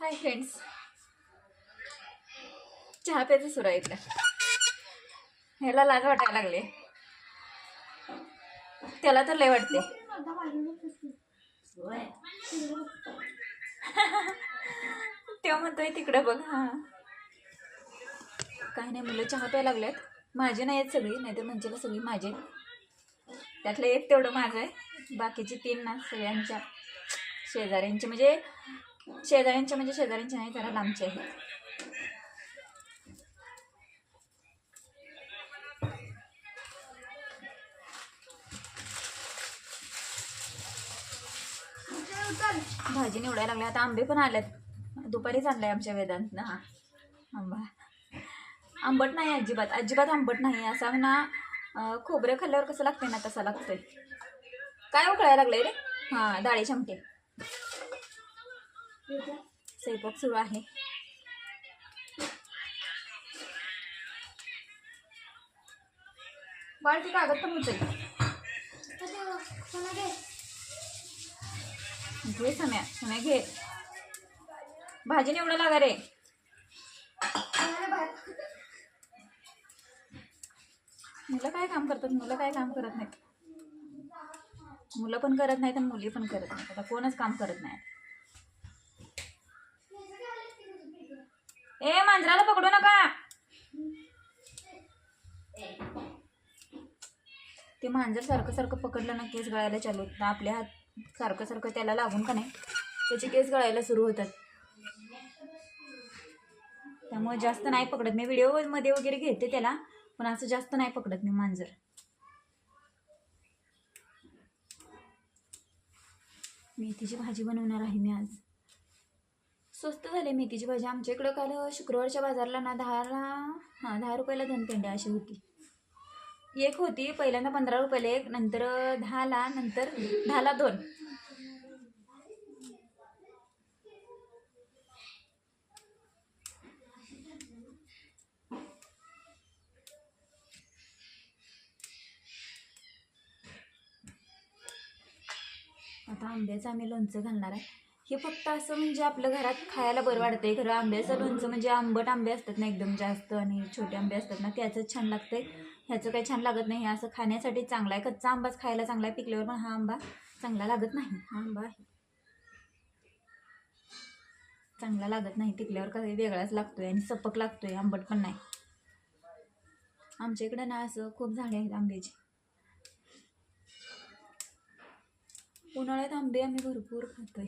Hi friends, चहा प्यायचं सुरू आहे इकडं. ह्याला लाज वाटायला लागले, त्याला तर लय वाटते. तेव्हा म्हणतोय तिकडे बघ. हा काही नाही, मुलं चहा प्यायला लागल्यात. माझे नाही आहेत सगळी, नाहीतर म्हणजे सगळी माझे. त्यातलं एक तेवढं माझं आहे, बाकीची 3 ना सगळ्यांच्या शेजाऱ्यांचे म्हणजे शेजाऱ्यांचे नाही, जरा लांबचे आहेत. भाजी निवडायला लागल्या. आता आंबे पण आल्यात, दुपारीच आणलाय आमच्या वेदांत ना. हा आंबा आंबट नाही, अजिबात आंबट नाही. असा ना खोबरं खाल्ल्यावर कसं लागतंय ना तसा लागतंय. काय उकळायला लागलंय रे? हा, डाळी चमटे. स्वयंपाक सुरू आहे. बाळ ती कागद पण उचल घे. समय घे. भाजी निवडा लागा रे. मुलं काय काम करतात? मुलं काय काम करत नाहीत. मुलं पण करत नाहीत आणि मुली पण करत नाहीत. आता कोणच काम करत नाही. ए, मांजराला पकडू नका. ते मांजर सारखं पकडलं ना केस गळायला चालू होतात. आपल्या हात सारखं त्याला लागून का नाही त्याचे केस गळायला सुरू होतात. त्यामुळे जास्त नाही पकडत मी. व्हिडिओ मध्ये वगैरे घेते त्याला, पण असं जास्त नाही पकडत मी मांजर. मेथीची भाजी बनवणार आहे मी आज. स्वस्त झाली मेथीची भाजी आमच्या इकडं. काल शुक्रवारच्या बाजारला ना 10 रुपयाला 2 पेंड्या अशी होती. एक होती पहिल्यांदा 15 रुपयाला एक, नंतर 10ला, नंतर 10ला 2. आता आंब्याचं आम्ही लोणचं घालणार आहे. हे फक्त असं म्हणजे आपलं घरात खायला बरं वाटतंय. खरं आंब्याचं लोणचं म्हणजे आंबट आंबे असतात ना एकदम जास्त, आणि छोटे आंबे असतात ना, त्याचंच छान लागतंय. ह्याचं काही छान लागत नाही. हे असं खाण्यासाठी चांगला आहे. कच्चा आंबाच खायला चांगला आहे, पिकल्यावर पण हा आंबा चांगला लागत नाही. हा आंबा चांगला लागत नाही, पिकल्यावर काही वेगळाच लागतोय आणि सपक लागतोय, आंबट पण नाही. आमच्या इकडे ना असं खूप झाडे आहेत आंब्याची. उन्हाळ्यात आंबे आम्ही भरपूर खातोय.